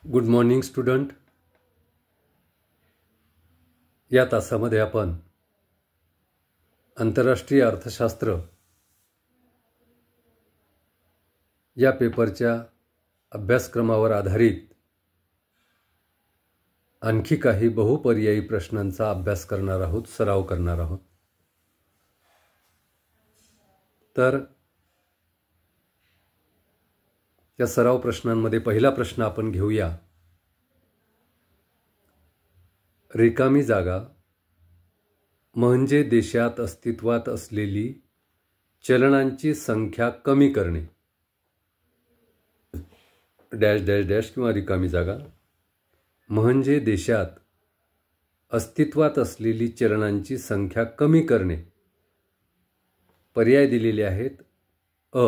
Good morning student. या तासामध्ये आपण आंतरराष्ट्रीय अर्थशास्त्र या पेपरच्या अभ्यासक्रमावर आधारित आणखी काही बहुपर्यायी प्रश्नांचा अभ्यास करणार आहोत, सराव करणार आहोत. तर या सराव प्रश्नांमध्ये पहिला प्रश्न आपण घेऊया. रिकामी जागा म्हणजे देशात अस्तित्वात असलेली चलनांची संख्या कमी करणे. डॅश डॅश डॅश किंवा रिकामी जागा म्हणजे देशात अस्तित्वात असलेली चलनांची संख्या कमी करणे. पर्याय दिलेले आहेत. अ.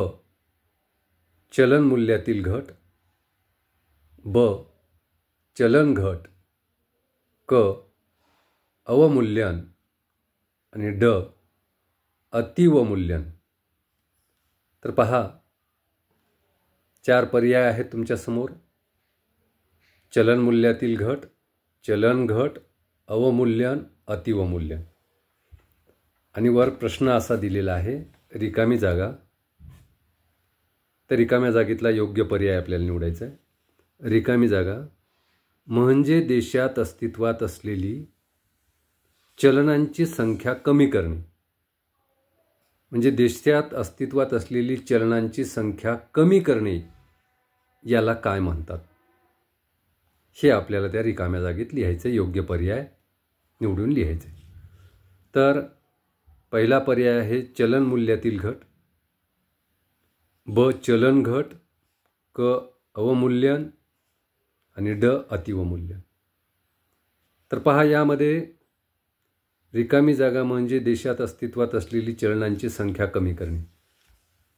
चलन मूल्यातील घट, ब. चलन घट, क. अवमूल्यन आणि ड. अतिवमूल्यन. तर पहा, 4 पर्याय आहेत तुमच्या समोर. चलन मूल्यातील घट, चलन घट, अवमूल्यन, अतिवमूल्यन. आणि वर प्रश्न असा दिलेला आहे, रिकामी जागा. तर रिकाम्या जागेतला योग्य पर्याय आपल्याला निवडायचा आहे. रिकामी जागा म्हणजे देशात अस्तित्वात असलेली चलनांची संख्या कमी करणे. म्हणजे देशात अस्तित्वात असलेली चलनांची संख्या कमी करणे याला काय म्हणतात हे आपल्याला त्या रिकाम्या जागेत लिहायचं. योग्य पर्याय निवडून लिहायचे. तर पहिला पर्याय आहे चलन मूल्यातील घट, ब. चलन घट, क. अवमूल्यन आणि ड. अतिवमूल्यन. तर पहा, यामध्ये रिकामी जागा म्हणजे देशात अस्तित्वात असलेली चलनांची संख्या कमी करणे.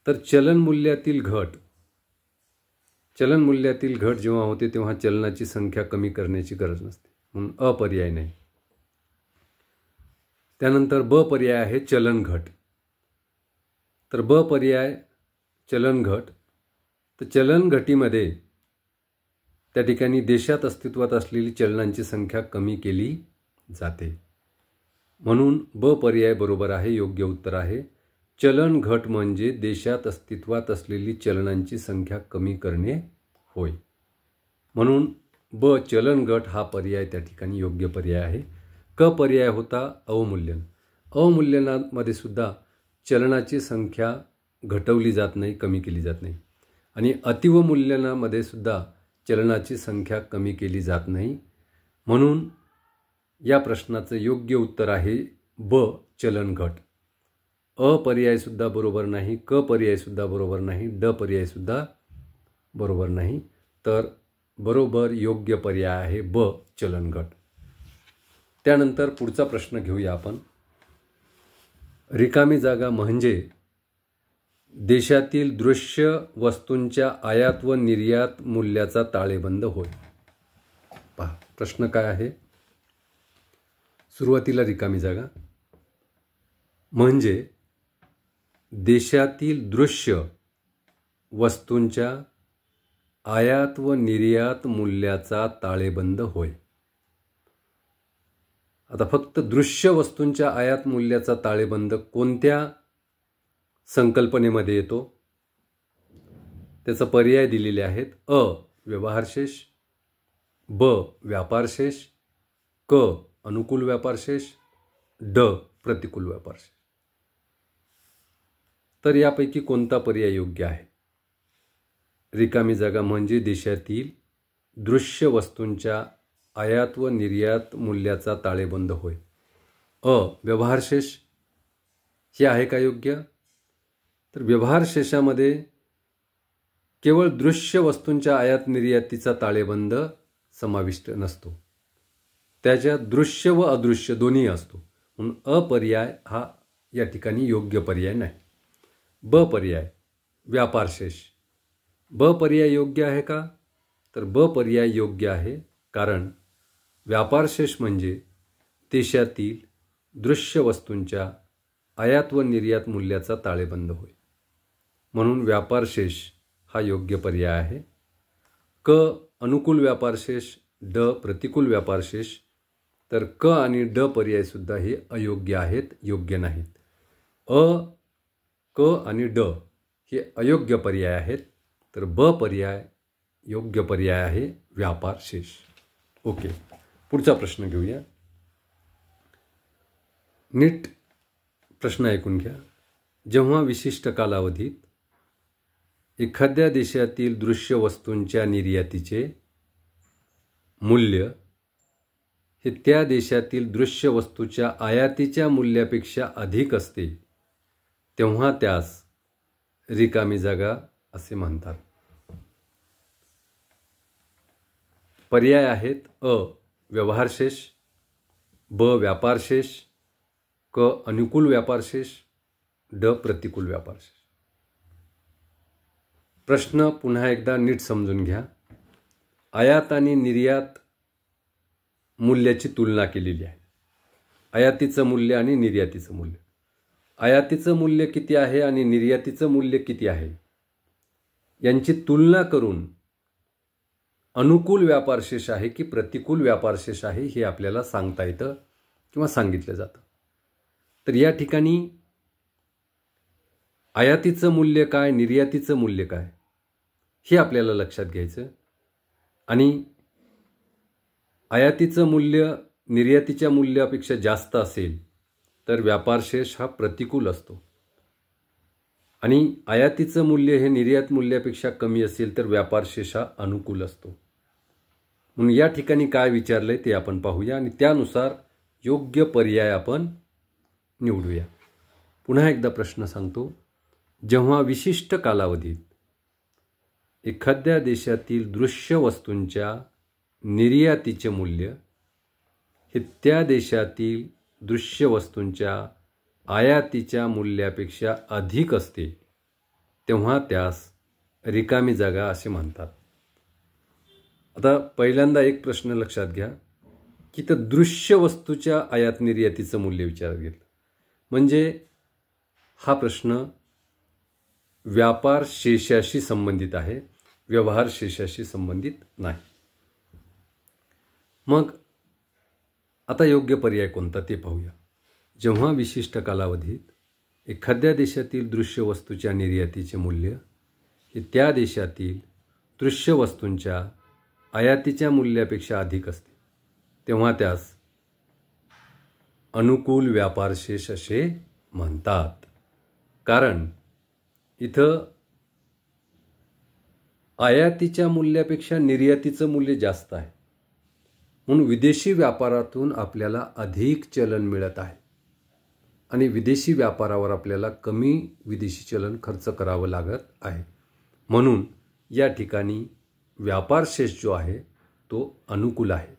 तर चलन मूल्यातील घट जेव्हा होते तेव्हा चलनाची संख्या कमी करण्याची गरज नसते, म्हणून अपर्याय नाही. त्यानंतर ब पर्याय आहे चलन घट. तर ब पर्याय चलन घट. तर चलन घटीमध्ये त्या ठिकाणी देशात अस्तित्वात असलेली चलनांची संख्या कमी केली जाते, म्हणून ब पर्याय बरोबर आहे. योग्य उत्तर आहे चलन घट म्हणजे देशात अस्तित्वात असलेली चलनांची संख्या कमी करणे होय. म्हणून ब. चलन घट हा पर्याय त्या ठिकाणी योग्य पर्याय आहे. क पर्याय होता अवमूल्यन. अवमूल्यनामध्ये सुद्धा चलनाची संख्या घटवली जात नाही, कमी केली जात नाही. आणि अतिवमूल्यनामध्ये सुद्धा चलनाची संख्या कमी केली जात नाही. म्हणून या प्रश्नाचं योग्य उत्तर आहे ब. चलन घट. अ पर्यायसुद्धा बरोबर नाही, क पर्यायसुद्धा बरोबर नाही, ड पर्यायसुद्धा बरोबर नाही. तर बरोबर योग्य पर्याय आहे ब. चलन घट. त्यानंतर पुढचा प्रश्न घेऊया आपण. रिकामी जागा म्हणजे देशातील दृश्य वस्तूंच्या आयात व निर्यात मूल्याचा ताळेबंद होय. पहा, प्रश्न काय आहे. सुरुवातीला रिकामी जागा म्हणजे देशातील दृश्य वस्तूंच्या आयात व निर्यात मूल्याचा ताळेबंद होय. आता फक्त दृश्य वस्तूंच्या आयात मूल्याचा ताळेबंद कोणत्या संकल्पनेमध्ये येतो त्याचा पर्याय दिलेले आहेत. अ. व्यवहारशेष, ब. व्यापारशेष, क. अनुकूल व्यापारशेष, ड. प्रतिकूल व्यापारशेष. तर यापैकी कोणता पर्याय योग्य आहे. रिकामी जागा म्हणजे देशातील दृश्य वस्तूंच्या आयात व निर्यात मूल्याचा ताळेबंद होय. अ. व्यवहारशेष हे आहे का योग्य. तर व्यवहारशेषामध्ये केवळ दृश्य वस्तूंच्या आयात निर्यातीचा ताळेबंद समाविष्ट नसतो, त्याच्यात दृश्य व अदृश्य दोन्ही असतो. म्हणून अपर्याय हा या ठिकाणी योग्य पर्याय नाही. ब पर्याय व्यापारशेष. ब पर्याय योग्य आहे का. तर ब पर्याय योग्य आहे, कारण व्यापारशेष म्हणजे देशातील दृश्य वस्तूंच्या आयात व निर्यात मूल्याचा ताळेबंद होय. म्हणून व्यापारशेष हा योग्य पर्याय आहे. क. अनुकूल व्यापारशेष, ड प्रतिकूल व्यापारशेष. तर क आणि ड पर्यायसुद्धा हे अयोग्य आहेत, योग्य नाहीत. क आणि ड हे अयोग्य पर्याय आहेत. तर ब पर्याय योग्य पर्याय आहे, व्यापारशेष. ओके, पुढचा प्रश्न घेऊया. नीट प्रश्न ऐकून घ्या. जेव्हा विशिष्ट कालावधीत एखाद्या देशातील दृश्य वस्तूंच्या निर्यातीचे मूल्य हे त्या देशातील दृश्य वस्तूच्या आयातीच्या मूल्यापेक्षा अधिक असते, तेव्हा त्यास रिकामी जागा असे म्हणतात. पर्याय आहेत अ व्यवहारशेष, ब व्यापारशेष, क अनुकूल व्यापारशेष, ड प्रतिकूल व्यापारशेष. प्रश्न पुन्हा एकदा नीट समजून घ्या. आयात आणि निर्यात मूल्याची तुलना केलेली आहे. आयातीचं मूल्य आणि निर्यातीचं मूल्य. आयातीचं मूल्य किती आहे आणि निर्यातीचं मूल्य किती आहे यांची तुलना करून अनुकूल व्यापारशेष आहे की प्रतिकूल व्यापारशेष आहे हे आपल्याला सांगता येतं किंवा सांगितलं जातं. तर या ठिकाणी आयातीचं मूल्य काय, निर्यातीचं मूल्य काय हे आपल्याला लक्षात घ्यायचं. आणि आयातीचं मूल्य निर्यातीच्या मूल्यापेक्षा जास्त असेल तर व्यापारशेष हा प्रतिकूल असतो. आणि आयातीचं मूल्य हे निर्यात मूल्यापेक्षा कमी असेल तर व्यापारशेष हा अनुकूल असतो. म्हणून या ठिकाणी काय विचारलंय ते आपण पाहूया आणि त्यानुसार योग्य पर्याय आपण निवडूया. पुन्हा एकदा प्रश्न सांगतो. जेव्हा विशिष्ट कालावधीत एखाद्या देशातील दृश्य वस्तूंच्या निर्यातीचे मूल्य हे त्या देशातील दृश्य वस्तूंच्या आयातीच्या मूल्यापेक्षा अधिक असते, तेव्हा त्यास रिकामी जागा असे म्हणतात. आता पहिल्यांदा एक प्रश्न लक्षात घ्या की तर दृश्य वस्तूच्या आयात निर्यातीचं मूल्य विचारात घेतलं म्हणजे हा प्रश्न व्यापार शेषाशी संबंधित आहे, व्यवहार शेषाशी संबंधित नाही. मग आता योग्य पर्याय कोणता ते पाहूया. जेव्हा विशिष्ट कालावधीत एखाद्या देशातील दृश्य वस्तूच्या निर्यातीचे मूल्य हे त्या देशातील दृश्य वस्तूंच्या आयातीच्या मूल्यापेक्षा अधिक असते, तेव्हा त्यास अनुकूल व्यापारशेष असे म्हणतात. कारण इथं आयातीच्या मूल्यापेक्षा निर्यातीचं मूल्य जास्त आहे, म्हणून विदेशी व्यापारातून आपल्याला अधिक चलन मिळत आहे आणि विदेशी व्यापारावर आपल्याला कमी विदेशी चलन खर्च करावं लागत आहे. म्हणून या ठिकाणी व्यापारशेष जो आहे तो अनुकूल आहे.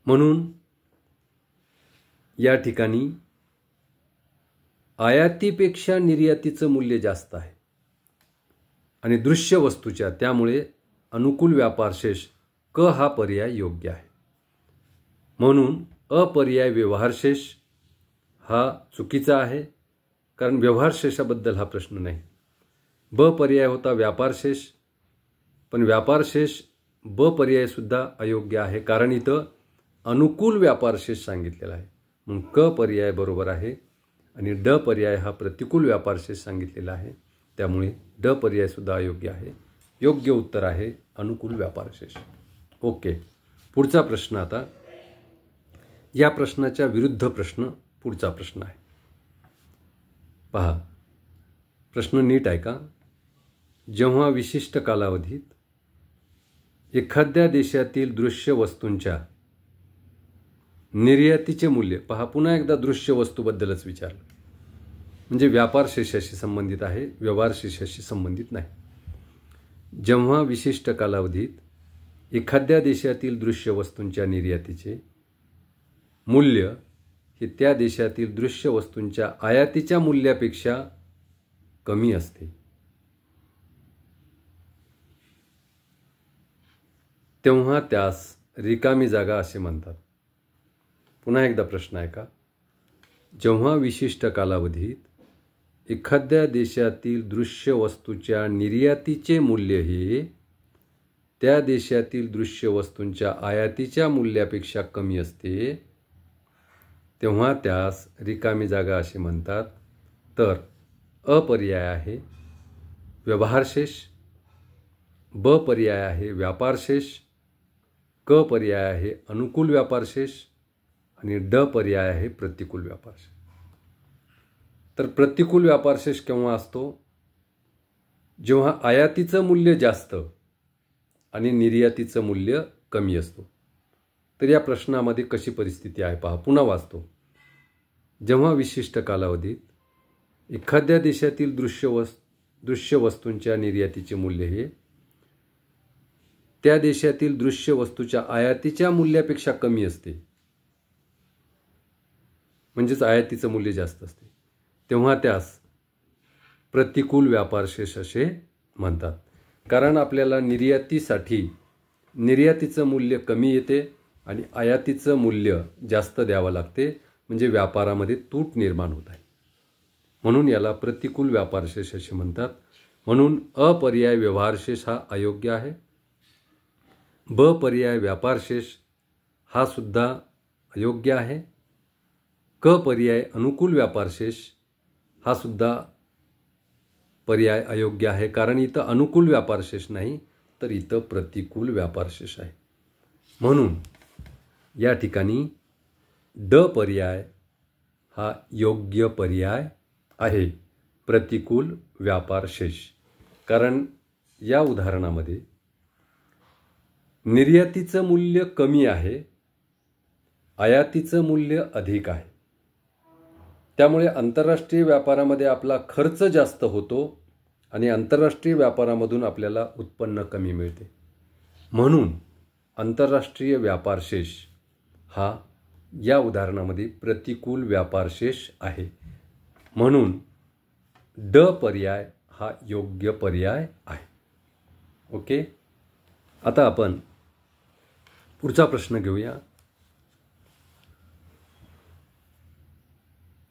म्हणून या ठिकाणी आयातीपेक्षा निर्यातीचं मूल्य जास्त आहे आणि दृश्य वस्तूच्या, त्यामुळे अनुकूल व्यापारशेष क हा पर्याय योग्य आहे. म्हणून अपर्याय व्यवहारशेष हा चुकीचा आहे, कारण व्यवहारशेषाबद्दल हा प्रश्न नाही. ब पर्याय होता व्यापारशेष, पण व्यापारशेष ब पर्यायसुद्धा अयोग्य आहे, कारण इथं अनुकूल व्यापारशेष सांगितलेला आहे. म्हणून क पर्याय बरोबर आहे आणि ड पर्याय हा प्रतिकूल व्यापारशेष सांगितलेला आहे, त्यामुळे ड पर्यायसुद्धा अयोग्य आहे. योग्य उत्तर आहे अनुकूल व्यापारशेष. ओके, पुढचा प्रश्न. आता या प्रश्नाच्या विरुद्ध प्रश्न पुढचा प्रश्न आहे. पहा, प्रश्न नीट ऐका. जेव्हा विशिष्ट कालावधीत एखाद्या देशातील दृश्य वस्तूंच्या निर्यातीचे मूल्य, पहा पुन्हा एकदा दृश्य वस्तूबद्दलच विचारलं, म्हणजे व्यापार शेषाशी संबंधित आहे, व्यवहार शेषाशी संबंधित नाही. जेव्हा विशिष्ट कालावधीत एखाद्या देशातील दृश्य वस्तूंच्या निर्यातीचे मूल्य हे त्या देशातील दृश्य वस्तूंच्या आयातीच्या मूल्यापेक्षा कमी असते, तेव्हा त्यास रिकामी जागा असे म्हणतात. पुन्हा एकदा प्रश्न ऐका. जेव्हा विशिष्ट कालावधीत एखाद्या देशातील दृश्य वस्तूच्या निर्यातीचे मूल्य हे त्या देशातील दृश्य वस्तूंच्या आयातीच्या मूल्यापेक्षा कमी असते तेव्हा त्यास रिकामी जागा असे म्हणतात. तर अ पर्याय आहे व्यवहारशेष, ब पर्याय आहे व्यापारशेष, क पर्याय आहे अनुकूल व्यापारशेष आणि ड पर्याय आहे प्रतिकूल व्यापारशेष. तर प्रतिकूल व्यापारशेष केव्हा असतो? जेव्हा आयातीचं मूल्य जास्त आणि निर्यातीचं मूल्य कमी असतो. तर या प्रश्नामध्ये कशी परिस्थिती आहे पहा, पुन्हा वाचतो. जेव्हा विशिष्ट कालावधीत एखाद्या देशातील दृश्य वस्तूंच्या निर्यातीचे मूल्य हे त्या देशातील दृश्य वस्तूच्या आयातीच्या मूल्यापेक्षा कमी असते, म्हणजेच आयातीचं मूल्य जास्त असते, तेव्हा त्यास प्रतिकूल व्यापारशेष असे म्हणतात. कारण आपल्याला निर्यातीचं मूल्य कमी येते आणि आयातीचं मूल्य जास्त द्यावं लागते, म्हणजे व्यापारामध्ये तूट निर्माण होत आहे. म्हणून याला प्रतिकूल व्यापारशेष असे म्हणतात. म्हणून अ पर्याय व्यवहारशेष हा अयोग्य आहे. ब पर्याय व्यापारशेष हा सुद्धा अयोग्य आहे. क पर्याय अनुकूल व्यापारशेष हा सुद्धा पर्याय अयोग्य आहे. कारण इथं अनुकूल व्यापारशेष नाही, तर इथं प्रतिकूल व्यापारशेष आहे. म्हणून या ठिकाणी ड पर्याय हा योग्य पर्याय आहे, प्रतिकूल व्यापारशेष. कारण या उदाहरणामध्ये निर्यातीचं मूल्य कमी आहे, आयातीचं मूल्य अधिक आहे. त्यामुळे आंतरराष्ट्रीय व्यापारामध्ये आपला खर्च जास्त होतो आणि आंतरराष्ट्रीय व्यापारामधून आपल्याला उत्पन्न कमी मिळते. म्हणून आंतरराष्ट्रीय व्यापारशेष हा या उदाहरणामध्ये प्रतिकूल व्यापारशेष आहे. म्हणून ड पर्याय हा योग्य पर्याय आहे. ओके, आता आपण पुढचा प्रश्न घेऊया.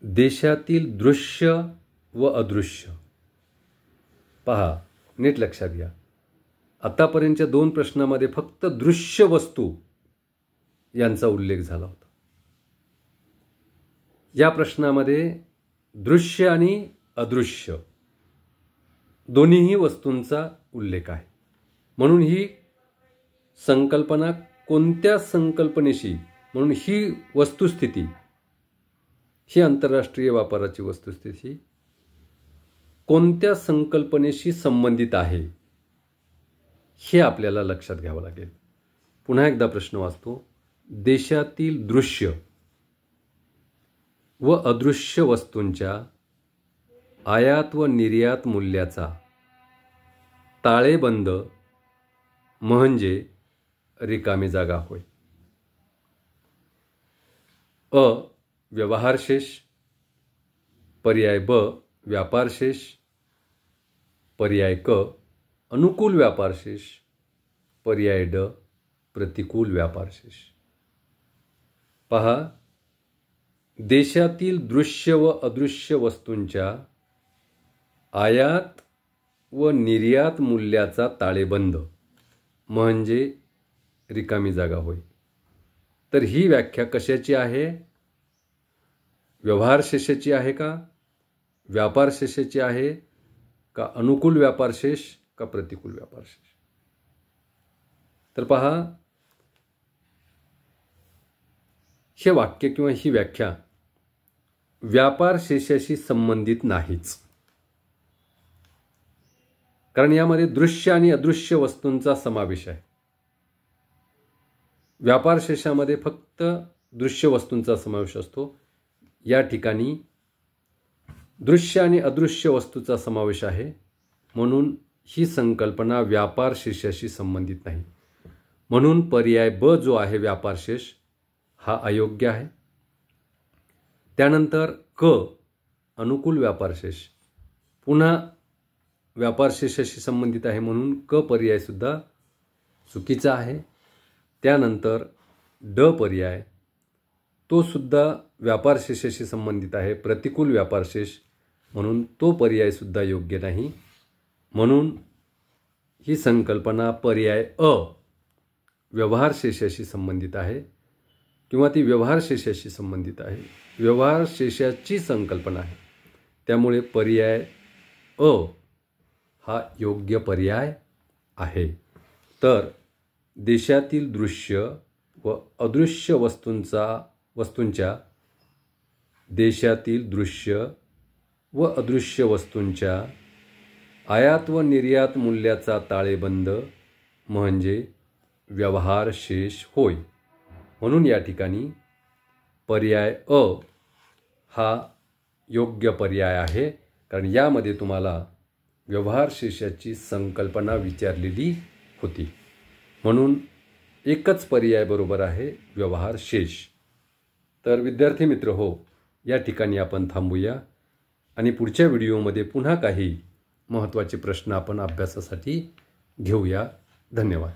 देशातील दृश्य व अदृश्य. पहा, नीट लक्षात घ्या. आतापर्यंतच्या 2 प्रश्नामध्ये फक्त दृश्य वस्तू यांचा उल्लेख झाला होता. या प्रश्नामध्ये दृश्य आणि अदृश्य दोन्हीही वस्तूंचा उल्लेख आहे. म्हणून ही संकल्पना कोणत्या संकल्पनेशी, म्हणून ही वस्तुस्थिती, ही आंतरराष्ट्रीय व्यापाराची वस्तुस्थिती कोणत्या संकल्पनेशी संबंधित आहे हे आपल्याला लक्षात घ्यावं लागेल. पुन्हा एकदा प्रश्न वाचतो. देशातील दृश्य व अदृश्य वस्तूंच्या आयात व निर्यात मूल्याचा ताळेबंद म्हणजे रिकामी जागा होय. अ व्यवहारशेष, पर्याय ब व्यापारशेष, पर्याय क अनुकूल व्यापारशेष, पर्याय ड प्रतिकूल व्यापारशेष. पहा, देशातील दृश्य व अदृश्य वस्तूंच्या आयात व निर्यात मूल्याचा ताळेबंद म्हणजे रिकामी जागा होय. तर ही व्याख्या कशाची आहे? व्यवहारशेषाची आहे का, व्यापारशेषाची आहे का, अनुकूल व्यापारशेष का प्रतिकूल व्यापारशेष? तर पहा, हे वाक्य किंवा ही व्याख्या व्यापारशेषाशी संबंधित नाहीच. कारण यामध्ये दृश्य आणि अदृश्य वस्तूंचा समावेश आहे. व्यापारशेषामध्ये फक्त दृश्य वस्तूंचा समावेश असतो. या ठिकाणी दृश्य आणि अदृश्य वस्तूचा समावेश आहे. म्हणून ही संकल्पना व्यापारशेषाशी संबंधित नाही. म्हणून पर्याय ब जो आहे व्यापारशेष हा अयोग्य आहे. त्यानंतर क अनुकूल व्यापारशेष पुन्हा व्यापारशेषाशी संबंधित आहे, म्हणून क पर्याय सुद्धा चुकीचा आहे. त्यानंतर ड पर्याय तो सुद्धा व्यापारशेषाशी संबंधित आहे, प्रतिकूल व्यापारशेष, म्हणून तो पर्याय सुद्धा योग्य नाही. म्हणून ही संकल्पना पर्याय अ व्यवहार शेषाशी संबंधित आहे किंवा ती व्यवहार शेषाशी संबंधित आहे, व्यवहार शेषाची संकल्पना आहे. त्यामुळे पर्याय अ हा योग्य पर्याय आहे. तर देशातील दृश्य व अदृश्य वस्तूंच्या देशातील दृश्य व अदृश्य वस्तूंच्या आयात व निर्यात मूल्याचा ताळेबंद म्हणजे व्यवहार शेष होय. म्हणून या ठिकाणी पर्याय अ हा योग्य पर्याय आहे, कारण यामध्ये तुम्हाला व्यवहार शेषाची संकल्पना विचारलेली होती. म्हणून एकच पर्याय बरोबर आहे, व्यवहार शेष. तर विद्यार्थी मित्र हो, या ठिकाणी आपण थांबूया आणि पुढच्या व्हिडिओमध्ये पुन्हा काही महत्त्वाचे प्रश्न आपण अभ्यासासाठी घेऊया. धन्यवाद.